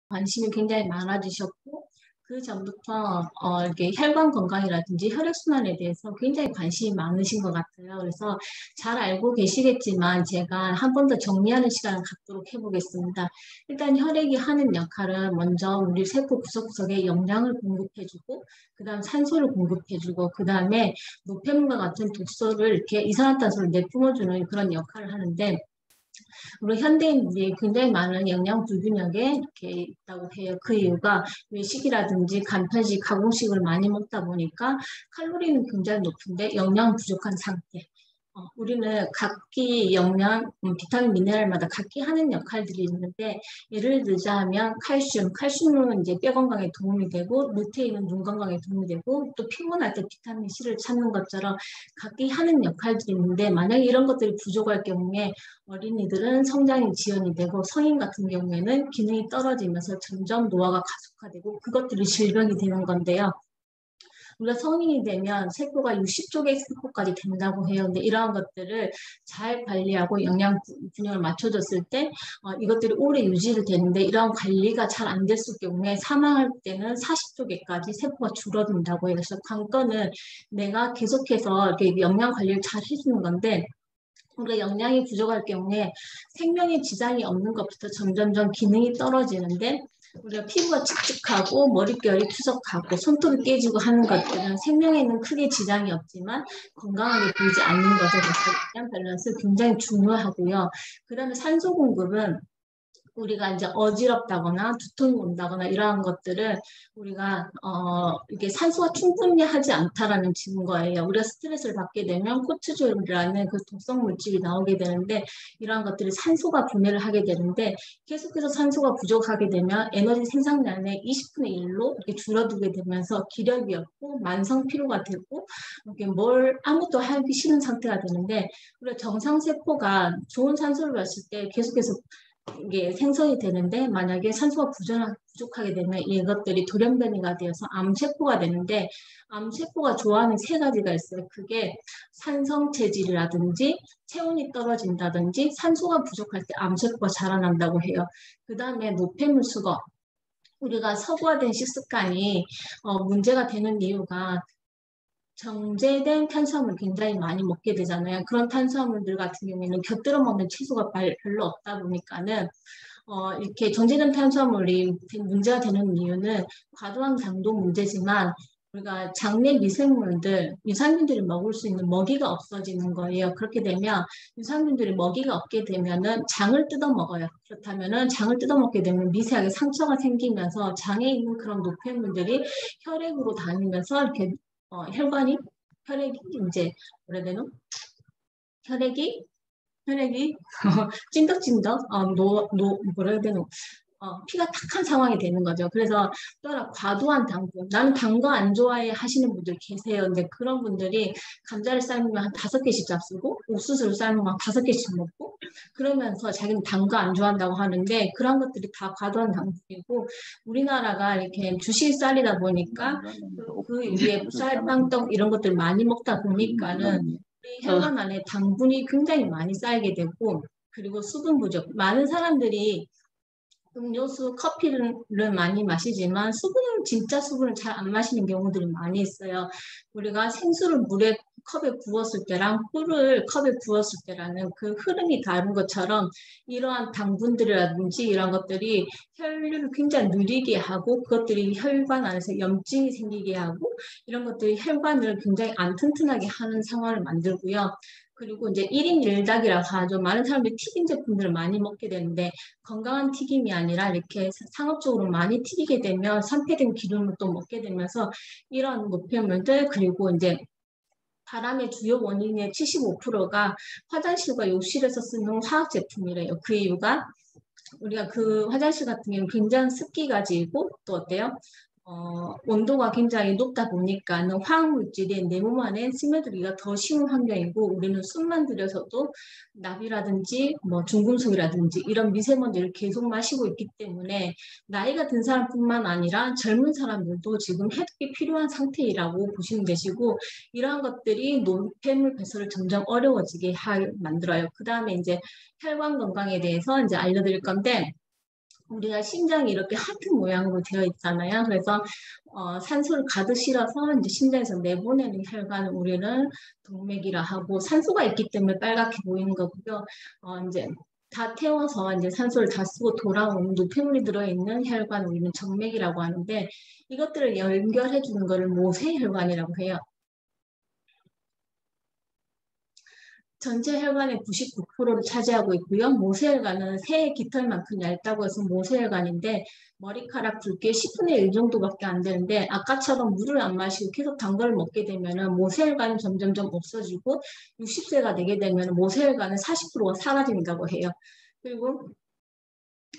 관심이 굉장히 많아지셨고, 그 전부터 이렇게 혈관 건강이라든지 혈액순환에 대해서 굉장히 관심이 많으신 것 같아요. 그래서 잘 알고 계시겠지만 제가 한 번 더 정리하는 시간을 갖도록 해보겠습니다. 일단 혈액이 하는 역할은 먼저 우리 세포 구석구석에 영양을 공급해주고, 그 다음 산소를 공급해주고, 그 다음에 노폐물과 같은 독소를 이렇게 이산화탄소를 내뿜어주는 그런 역할을 하는데, 우리 현대인들이 굉장히 많은 영양 불균형에 이렇게 있다고 해요. 그 이유가 외식이라든지 간편식, 가공식을 많이 먹다 보니까 칼로리는 굉장히 높은데 영양 부족한 상태. 우리는 각기 영양, 비타민, 미네랄마다 각기 하는 역할들이 있는데, 예를 들자면 칼슘은 이제 뼈 건강에 도움이 되고, 루테인은 눈 건강에 도움이 되고, 또 피곤할 때 비타민 C를 찾는 것처럼 각기 하는 역할들이 있는데, 만약에 이런 것들이 부족할 경우에 어린이들은 성장이 지연이 되고, 성인 같은 경우에는 기능이 떨어지면서 점점 노화가 가속화되고, 그것들이 질병이 되는 건데요. 우리가 성인이 되면 세포가 60쪽의 세포까지 된다고 해요. 근데 이러한 것들을 잘 관리하고 영양 균형을 맞춰줬을 때 이것들이 오래 유지를 되는데, 이러한 관리가 잘 안 됐을 경우에 사망할 때는 40쪽에까지 세포가 줄어든다고 해요. 그래서 관건은 내가 계속해서 이렇게 영양 관리를 잘 해주는 건데, 우리가 영양이 부족할 경우에 생명에 지장이 없는 것부터 점점점 기능이 떨어지는데, 우리가 피부가 칙칙하고 머릿결이 투석하고 손톱이 깨지고 하는 것들은 생명에는 크게 지장이 없지만 건강하게 보이지 않는 거죠. 그래서 영양 밸런스 굉장히 중요하고요. 그 다음에 산소 공급은 우리가 이제 어지럽다거나 두통이 온다거나 이러한 것들은 우리가 이게 산소가 충분히 하지 않다라는 증거예요. 우리가 스트레스를 받게 되면 코르티졸이라는 그 독성 물질이 나오게 되는데, 이러한 것들이 산소가 분해를 하게 되는데, 계속해서 산소가 부족하게 되면 에너지 생산량의 20분의 1로 이렇게 줄어들게 되면서 기력이 없고 만성 피로가 되고, 이렇게 뭘 아무것도 하기 싫은 상태가 되는데, 우리가 정상 세포가 좋은 산소를 봤을 때 계속해서 이게 생성이 되는데, 만약에 산소가 부족하게 되면 이것들이 돌연변이가 되어서 암세포가 되는데, 암세포가 좋아하는 세 가지가 있어요. 그게 산성체질이라든지 체온이 떨어진다든지 산소가 부족할 때 암세포가 자라난다고 해요. 그 다음에 노폐물 수거. 우리가 서구화된 식습관이 문제가 되는 이유가 정제된 탄수화물 굉장히 많이 먹게 되잖아요. 그런 탄수화물들 같은 경우에는 곁들여 먹는 채소가 별로 없다 보니까는 이렇게 정제된 탄수화물이 문제가 되는 이유는 과도한 당도 문제지만, 우리가 장내 미생물들, 유산균들이 먹을 수 있는 먹이가 없어지는 거예요. 그렇게 되면 유산균들이 먹이가 없게 되면은 장을 뜯어 먹어요. 그렇다면은 장을 뜯어 먹게 되면 미세하게 상처가 생기면서 장에 있는 그런 노폐물들이 혈액으로 다니면서 이렇게 혈액이 이제 뭐라 해야 되나? 혈액이 혈액이 찐덕찐덕 뭐라 해야 되노? 피가 탁한 상황이 되는 거죠. 그래서 또 하나 과도한 당분. 나는 단 거 안 좋아해 하시는 분들 계세요. 근데 그런 분들이 감자를 삶으면 한 5개씩 잡수고, 옥수수를 삶으면 한 5개씩 먹고, 그러면서 자기는 단 거 안 좋아한다고 하는데, 그런 것들이 다 과도한 당분이고, 우리나라가 이렇게 주식 쌀이다 보니까 그 위에 쌀, 빵, 떡 이런 것들 많이 먹다 보니까는 우리 혈관 안에 당분이 굉장히 많이 쌓이게 되고, 그리고 수분 부족. 많은 사람들이 음료수, 커피를 많이 마시지만 진짜 수분을 잘 안 마시는 경우들이 많이 있어요. 우리가 생수를 물에 컵에 부었을 때랑 꿀을 컵에 부었을 때라는 그 흐름이 다른 것처럼, 이러한 당분들이라든지 이런 것들이 혈류를 굉장히 느리게 하고, 그것들이 혈관 안에서 염증이 생기게 하고, 이런 것들이 혈관을 굉장히 안 튼튼하게 하는 상황을 만들고요. 그리고 이제 1인 1닭이라고 하죠. 많은 사람들이 튀긴 제품들을 많이 먹게 되는데, 건강한 튀김이 아니라 이렇게 상업적으로 많이 튀기게 되면 산패된 기름을 또 먹게 되면서 이런 노폐물들, 그리고 이제 바람의 주요 원인의 75%가 화장실과 욕실에서 쓰는 화학 제품이래요. 그 이유가 우리가 그 화장실 같은 경우는 굉장히 습기가 지고, 또 어때요? 온도가 굉장히 높다 보니까는 화학물질이 내 몸 안에 스며들기가 더 쉬운 환경이고, 우리는 숨만 들여서도 납이라든지 뭐 중금속이라든지 이런 미세먼지를 계속 마시고 있기 때문에, 나이가 든 사람뿐만 아니라 젊은 사람들도 지금 해독이 필요한 상태라고 보시면 되시고, 이러한 것들이 노폐물 배설을 점점 어려워지게 만들어요. 그 다음에 이제 혈관 건강에 대해서 이제 알려드릴 건데, 우리가 심장이 이렇게 하트 모양으로 되어 있잖아요. 그래서 산소를 가득 실어서 이제 심장에서 내보내는 혈관을 우리는 동맥이라 하고 산소가 있기 때문에 빨갛게 보이는 거고요. 이제 다 태워서 이제 산소를 다 쓰고 돌아오는 노폐물이 들어있는 혈관을 우리는 정맥이라고 하는데 이것들을 연결해 주는 것을 모세혈관이라고 해요. 전체 혈관의 99%를 차지하고 있고요. 모세혈관은 새의 깃털만큼 얇다고 해서 모세혈관인데 머리카락 굵기의 10분의 1 정도밖에 안 되는데 아까처럼 물을 안 마시고 계속 단 걸 먹게 되면 모세혈관은 점점점 없어지고 60세가 되게 되면 모세혈관은 40%가 사라진다고 해요. 그리고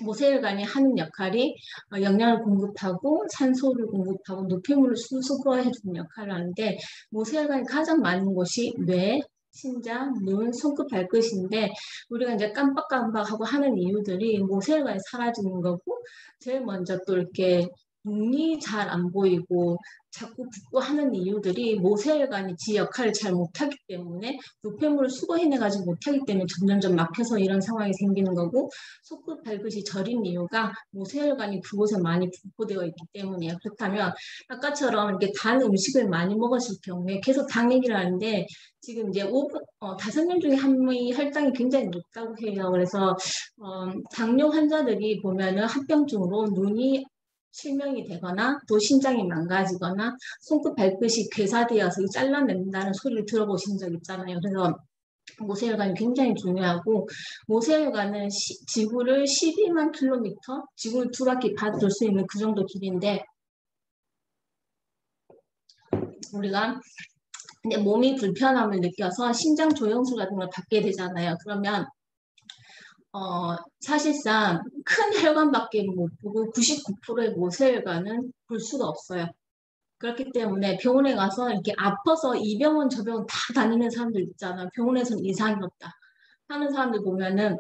모세혈관이 하는 역할이 영양을 공급하고 산소를 공급하고 노폐물을 수거해 주는 역할을 하는데 모세혈관이 가장 많은 곳이 뇌, 심장, 눈, 손끝, 발끝인데 우리가 이제 깜빡깜빡하고 하는 이유들이 모세혈관이 사라지는 거고 제일 먼저 또 이렇게 눈이 잘 안 보이고 자꾸 붓고 하는 이유들이 모세혈관이 지 역할을 잘 못하기 때문에 노폐물을 수거해내가지고 못하기 때문에 점점점 막혀서 이런 상황이 생기는 거고 손끝, 발끝이 저린 이유가 모세혈관이 그곳에 많이 분포되어 있기 때문이에요. 그렇다면 아까처럼 이렇게 단 음식을 많이 먹었을 경우에 계속 당 얘기를 하는데 지금 이제 5명 중에 한 명이 혈당이 굉장히 높다고 해요. 그래서 당뇨 환자들이 보면은 합병증으로 눈이 실명이 되거나 또 심장이 망가지거나 손끝 발끝이 괴사되어서 잘라낸다는 소리를 들어보신 적 있잖아요. 그래서 모세혈관이 굉장히 중요하고 모세혈관은 지구를 12만 킬로미터, 지구를 두 바퀴 돌 수 있는 그 정도 길인데 우리가 이제 몸이 불편함을 느껴서 심장 조영술 같은 걸 받게 되잖아요. 그러면 사실상 큰 혈관밖에 못 보고 99%의 모세혈관은 볼 수가 없어요. 그렇기 때문에 병원에 가서 이렇게 아파서 이 병원 저 병원 다 다니는 사람들 있잖아. 병원에서는 이상이 없다 하는 사람들 보면은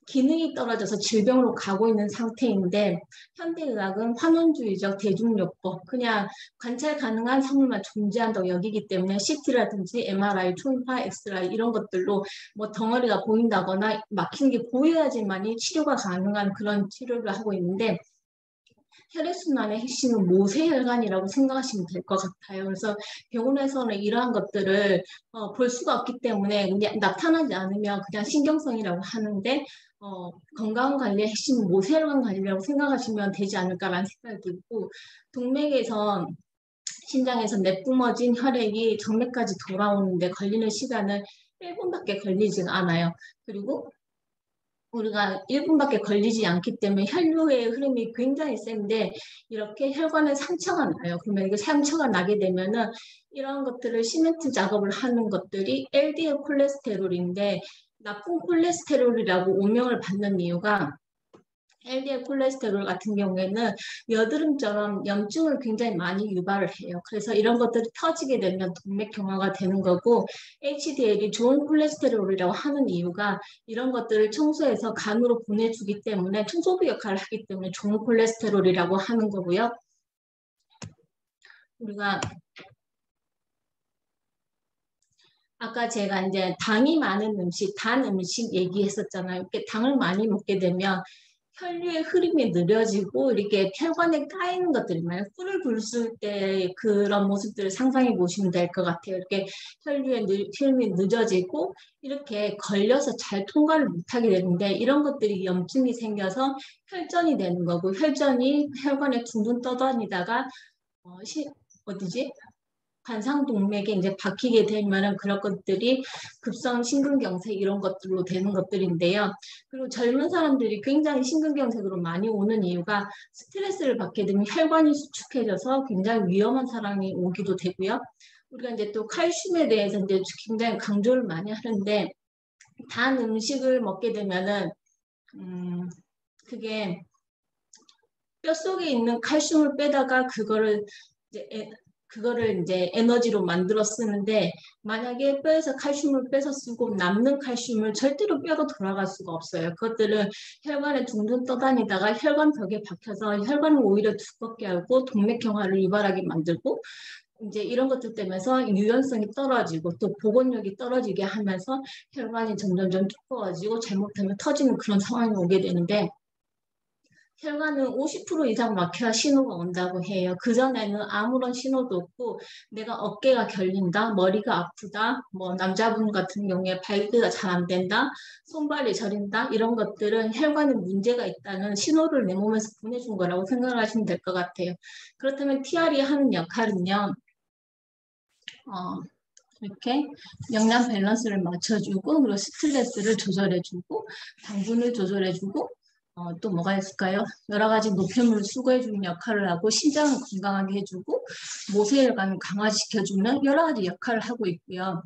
기능이 떨어져서 질병으로 가고 있는 상태인데 현대의학은 환원주의적 대중요법 그냥 관찰 가능한 사물만 존재한다고 여기기 때문에 CT라든지 MRI, 초음파, 엑스라이 이런 것들로 뭐 덩어리가 보인다거나 막힌 게 보여야지만이 치료가 가능한 그런 치료를 하고 있는데 혈액순환의 핵심은 모세혈관이라고 생각하시면 될 것 같아요. 그래서 병원에서는 이러한 것들을 볼 수가 없기 때문에 그냥 나타나지 않으면 그냥 신경성이라고 하는데 건강관리의 핵심은 모세혈관 관리라고 생각하시면 되지 않을까라는 생각이 들고 동맥에서 심장에서 내뿜어진 혈액이 정맥까지 돌아오는데 걸리는 시간은 1분밖에 걸리지 않아요. 그리고 우리가 1분밖에 걸리지 않기 때문에 혈류의 흐름이 굉장히 센데 이렇게 혈관에 상처가 나요. 그러면 이게 상처가 나게 되면은 이런 것들을 시멘트 작업을 하는 것들이 LDL 콜레스테롤인데 나쁜 콜레스테롤이라고 오명을 받는 이유가 LDL 콜레스테롤 같은 경우에는 여드름처럼 염증을 굉장히 많이 유발을 해요. 그래서 이런 것들이 터지게 되면 동맥경화가 되는 거고 HDL이 좋은 콜레스테롤이라고 하는 이유가 이런 것들을 청소해서 간으로 보내주기 때문에 청소부 역할을 하기 때문에 좋은 콜레스테롤이라고 하는 거고요. 우리가 아까 제가 이제 당이 많은 음식, 단 음식 얘기했었잖아요. 이렇게 당을 많이 먹게 되면 혈류의 흐름이 느려지고 이렇게 혈관에 까이는 것들이 많아요. 꿀을 불술 때 그런 모습들을 상상해 보시면 될 것 같아요. 이렇게 혈류의 흐름이 늦어지고 이렇게 걸려서 잘 통과를 못하게 되는데 이런 것들이 염증이 생겨서 혈전이 되는 거고 혈전이 혈관에 둥둥 떠다니다가 어디지? 관상동맥에 이제 박히게 되면은 그런 것들이 급성 심근경색 이런 것들로 되는 것들인데요. 그리고 젊은 사람들이 굉장히 심근경색으로 많이 오는 이유가 스트레스를 받게 되면 혈관이 수축해져서 굉장히 위험한 상황이 오기도 되고요. 우리가 이제 또 칼슘에 대해서 이제 굉장히 강조를 많이 하는데 단 음식을 먹게 되면은 그게 뼛속에 있는 칼슘을 빼다가 그거를 이제 에너지로 만들어 쓰는데 만약에 뼈에서 칼슘을 빼서 쓰고 남는 칼슘을 절대로 뼈로 돌아갈 수가 없어요. 그것들은 혈관에 둥둥 떠다니다가 혈관 벽에 박혀서 혈관을 오히려 두껍게 하고 동맥경화를 유발하게 만들고 이제 이런 것들 때문에 유연성이 떨어지고 또 복원력이 떨어지게 하면서 혈관이 점점점 두꺼워지고 잘못하면 터지는 그런 상황이 오게 되는데 혈관은 50% 이상 막혀야 신호가 온다고 해요. 그전에는 아무런 신호도 없고 내가 어깨가 결린다, 머리가 아프다, 뭐 남자분 같은 경우에 발기가 잘 안 된다, 손발이 저린다 이런 것들은 혈관에 문제가 있다는 신호를 내 몸에서 보내준 거라고 생각을 하시면 될 것 같아요. 그렇다면 TR이 하는 역할은요. 어, 이렇게 영양 밸런스를 맞춰주고 그리고 스트레스를 조절해주고 당분을 조절해주고 또 뭐가 있을까요? 여러 가지 노폐물을 수거해주는 역할을 하고 신장을 건강하게 해주고 모세혈관을 강화시켜주는 여러 가지 역할을 하고 있고요.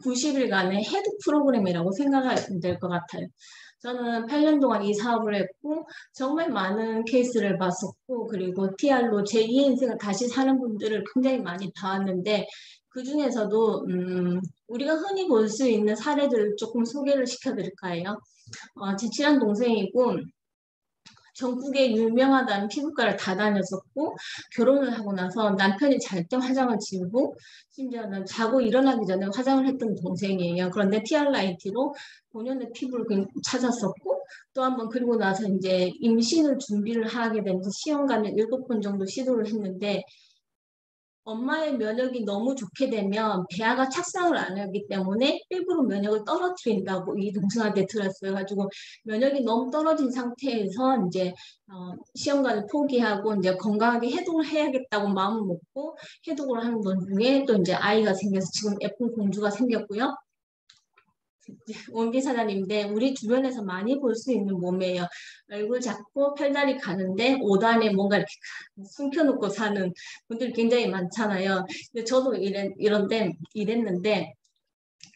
90일간의 헤드 프로그램이라고 생각하시면 될 것 같아요. 저는 8년 동안 이 사업을 했고 정말 많은 케이스를 봤었고 그리고 TR로 제2의 인생을 다시 사는 분들을 굉장히 많이 봐왔는데 그 중에서도 우리가 흔히 볼 수 있는 사례들을 조금 소개를 시켜드릴까요? 제 친한 동생이고 전국에 유명하다는 피부과를 다 다녔었고 결혼을 하고 나서 남편이 잘 때 화장을 지우고 심지어는 자고 일어나기 전에 화장을 했던 동생이에요. 그런데 TR라이트로 본연의 피부를 찾았었고 또 한 번 그리고 나서 이제 임신을 준비를 하게 되면서 시험관을 7번 정도 시도를 했는데 엄마의 면역이 너무 좋게 되면 배아가 착상을 안 하기 때문에 일부러 면역을 떨어뜨린다고 이 동생한테 들었어요. 가지고 면역이 너무 떨어진 상태에서 이제 시험관을 포기하고 이제 건강하게 해독을 해야겠다고 마음을 먹고 해독을 하는 도중에 또 이제 아이가 생겨서 지금 예쁜 공주가 생겼고요. 원기 사장님인데 우리 주변에서 많이 볼 수 있는 몸이에요. 얼굴 작고 팔다리 가는데 5단에 뭔가 이렇게 숨겨놓고 사는 분들이 굉장히 많잖아요. 근데 저도 이랬는데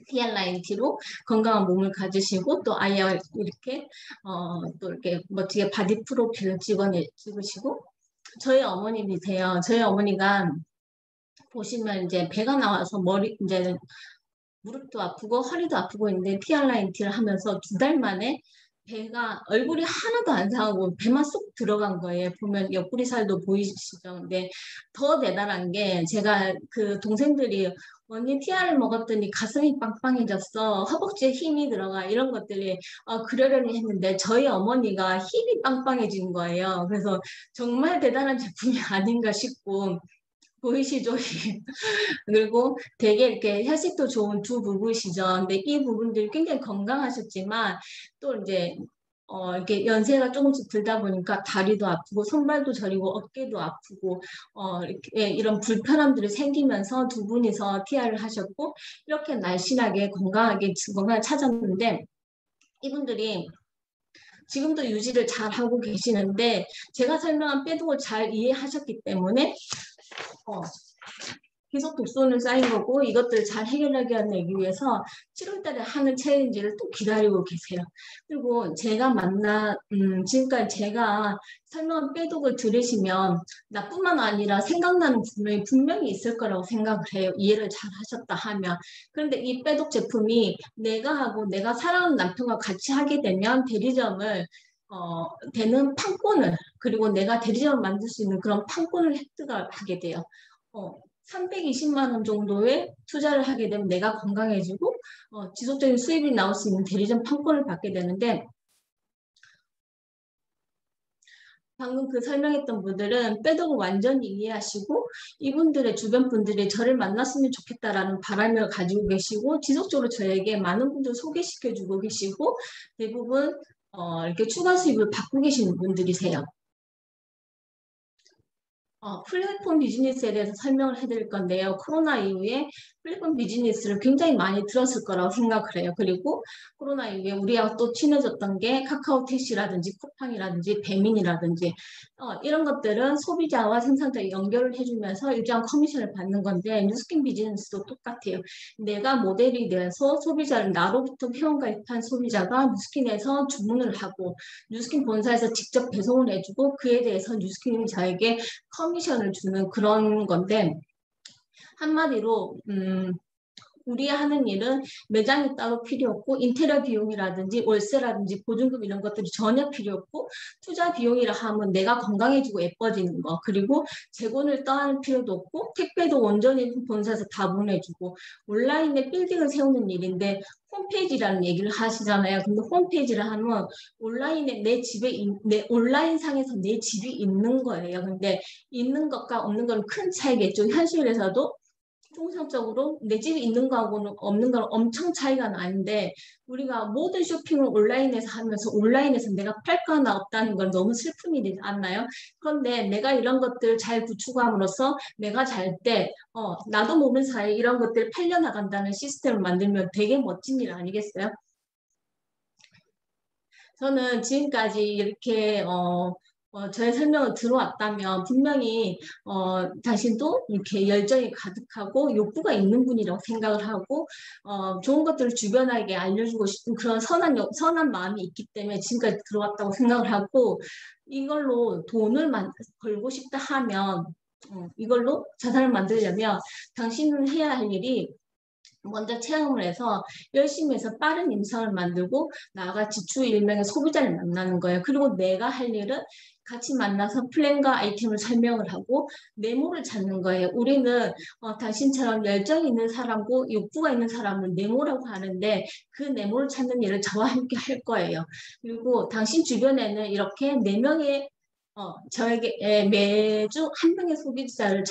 TR라인T로 건강한 몸을 가지시고 또 아이와 이렇게 또 이렇게 멋지게 바디 프로필을 찍으시고 저희 어머님이세요. 저희 어머니가 보시면 이제 배가 나와서 이제 무릎도 아프고 허리도 아프고 있는데 TR라인T를 하면서 2달 만에 배가 얼굴이 하나도 안 상하고 배만 쏙 들어간 거예요. 보면 옆구리 살도 보이시죠? 근데 더 대단한 게 제가 그 동생들이 언니 TR을 먹었더니 가슴이 빵빵해졌어. 허벅지에 힘이 들어가. 이런 것들이 그러려니 했는데 저희 어머니가 힙이 빵빵해진 거예요. 그래서 정말 대단한 제품이 아닌가 싶고 보이시죠? 그리고 되게 이렇게 혈색도 좋은 두 부부시죠. 근데 이 부분들이 굉장히 건강하셨지만 또 이제 이렇게 연세가 조금씩 들다 보니까 다리도 아프고 손발도 저리고 어깨도 아프고 이렇게 이런 불편함들이 생기면서 두 분이서 TR을 하셨고 이렇게 날씬하게 건강을 찾았는데 이분들이 지금도 유지를 잘 하고 계시는데 제가 설명한 빼독을 잘 이해하셨기 때문에 계속 독소는 쌓인 거고 이것들을 잘 해결하기 위해서 7월 달에 하는 챌린지를 또 기다리고 계세요. 그리고 제가 지금까지 제가 설명한 빼독을 들으시면 나뿐만 아니라 생각나는 분명히 있을 거라고 생각을 해요. 이해를 잘 하셨다 하면. 그런데 이 빼독 제품이 내가 하고 내가 사랑하는 남편과 같이 하게 되면 대리점을 되는 판권을 그리고 내가 대리점을 만들 수 있는 그런 판권을 획득을 하게 돼요. 320만 원 정도의 투자를 하게 되면 내가 건강해지고 지속적인 수입이 나올 수 있는 대리점 판권을 받게 되는데 방금 그 설명했던 분들은 빼독을 완전히 이해하시고 이분들의 주변 분들이 저를 만났으면 좋겠다라는 바람을 가지고 계시고 지속적으로 저에게 많은 분들 소개시켜주고 계시고 대부분 이렇게 추가 수입을 받고 계시는 분들이세요. 플랫폼 비즈니스에 대해서 설명을 해드릴 건데요. 코로나 이후에 플랫폼 비즈니스를 굉장히 많이 들었을 거라고 생각을 해요. 그리고 코로나 이후에 우리하고 또 친해졌던 게 카카오 택시라든지 쿠팡이라든지 배민이라든지 이런 것들은 소비자와 생산자에 연결을 해주면서 일정한 커미션을 받는 건데 뉴스킨 비즈니스도 똑같아요. 내가 모델이 돼서 소비자를 나로부터 회원가입한 소비자가 뉴스킨에서 주문을 하고 뉴스킨 본사에서 직접 배송을 해주고 그에 대해서 뉴스킨이 저에게 커미션을 주는 그런 건데 한마디로 우리 하는 일은 매장이 따로 필요 없고 인테리어 비용이라든지 월세라든지 보증금 이런 것들이 전혀 필요 없고 투자 비용이라 하면 내가 건강해지고 예뻐지는 거 그리고 재고를 떠날 필요도 없고 택배도 온전히 본사에서 다 보내주고 온라인에 빌딩을 세우는 일인데 홈페이지라는 얘기를 하시잖아요. 근데 홈페이지를 하면 온라인에 내 온라인상에서 내 집이 있는 거예요. 근데 있는 것과 없는 건 큰 차이겠죠. 현실에서도 통상적으로 내 집에 있는 거하고는 없는 거는 엄청 차이가 나는데 우리가 모든 쇼핑을 온라인에서 하면서 온라인에서 내가 팔거 하나 없다는 건 너무 슬픈 일이지 않나요? 그런데 내가 이런 것들 잘 구축함으로써 내가 잘 때 나도 모르는 사이에 이런 것들 팔려나간다는 시스템을 만들면 되게 멋진 일 아니겠어요? 저는 지금까지 이렇게 저의 설명을 들어왔다면 분명히 당신도 이렇게 열정이 가득하고 욕구가 있는 분이라고 생각을 하고 좋은 것들을 주변에게 알려주고 싶은 그런 선한 마음이 있기 때문에 지금까지 들어왔다고 생각을 하고 이걸로 돈을 벌고 싶다 하면 이걸로 자산을 만들려면 당신은 해야 할 일이 먼저 체험을 해서 열심히 해서 빠른 임상을 만들고 나아가 지출 일명의 소비자를 만나는 거예요. 그리고 내가 할 일은 같이 만나서 플랜과 아이템을 설명을 하고 네모를 찾는 거예요. 우리는 당신처럼 열정이 있는 사람고 욕구가 있는 사람을 네모라고 하는데 그 네모를 찾는 일을 저와 함께 할 거예요. 그리고 당신 주변에는 이렇게 네명의 저에게 매주 한 명의 소비자를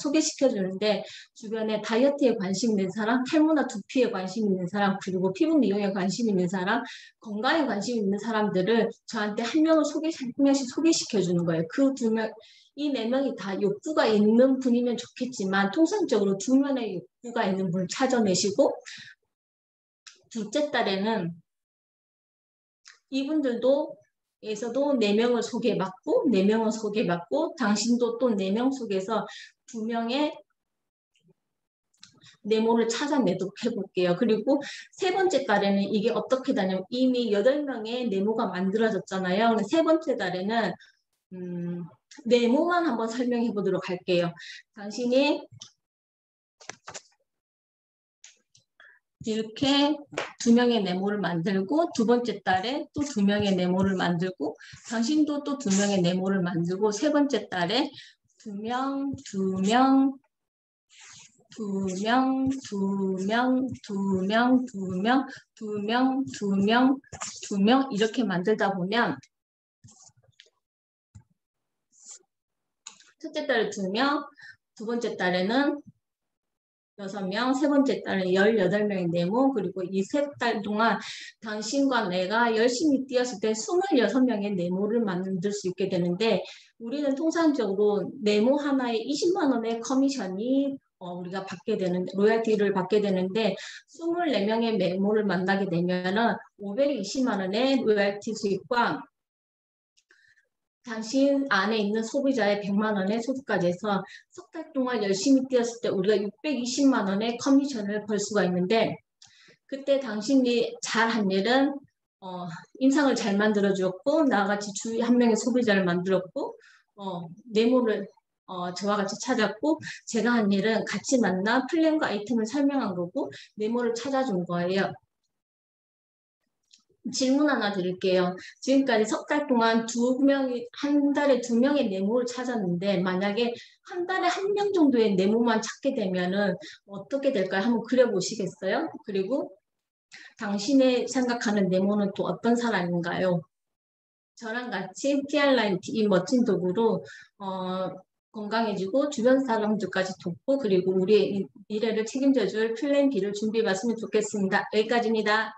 소개시켜 주는데 주변에 다이어트에 관심 있는 사람, 탈모나 두피에 관심 있는 사람, 그리고 피부 미용에 관심 있는 사람, 건강에 관심 있는 사람들을 저한테 한 명씩 소개시켜 주는 거예요. 그 두 명, 이 네 명이 다 욕구가 있는 분이면 좋겠지만 통상적으로 두 명의 욕구가 있는 분을 찾아내시고 둘째 달에는 이분들도 에서도 4명을 소개받고 4명을 소개받고 당신도 또 4명 속에서 2명의 네모를 찾아내도록 해볼게요. 그리고 세 번째 달에는 이게 어떻게 되냐면 이미 8명의 네모가 만들어졌잖아요. 세 번째 달에는 네모만 한번 설명해 보도록 할게요. 당신이 이렇게 2명의 네모를 만들고 두 번째 달에 또 2명의 네모를 만들고 당신도 또 2명의 네모를 만들고 세 번째 달에 2명, 2명, 2명, 2명, 2명, 2명, 2명, 2명, 2명 이렇게 만들다 보면 첫째 달에 2명, 두 번째 달에는 6명, 세 번째 달에 18명의 네모, 그리고 이 세 달 동안 당신과 내가 열심히 뛰었을 때 26명의 네모를 만들 수 있게 되는데 우리는 통상적으로 네모 하나에 20만 원의 커미션이 우리가 받게 되는 로열티를 받게 되는데 24명의 네모를 만나게 되면은 520만 원의 로열티 수익과 당신 안에 있는 소비자의 100만 원의 소득까지 해서 석 달 동안 열심히 뛰었을 때 우리가 620만 원의 커미션을 벌 수가 있는데 그때 당신이 잘한 일은 인상을 잘 만들어주었고 나같이 주위 한 명의 소비자를 만들었고 네모를 저와 같이 찾았고 제가 한 일은 같이 만나 플랜과 아이템을 설명한 거고 네모를 찾아준 거예요. 질문 하나 드릴게요. 지금까지 석 달 동안 한 달에 2명의 네모를 찾았는데, 만약에 한 달에 1명 정도의 네모만 찾게 되면은 어떻게 될까요? 한번 그려보시겠어요? 그리고 당신의 생각하는 네모는 또 어떤 사람인가요? 저랑 같이 TR라인 이 멋진 도구로, 건강해지고 주변 사람들까지 돕고 그리고 우리의 미래를 책임져줄 플랜 B를 준비해봤으면 좋겠습니다. 여기까지입니다.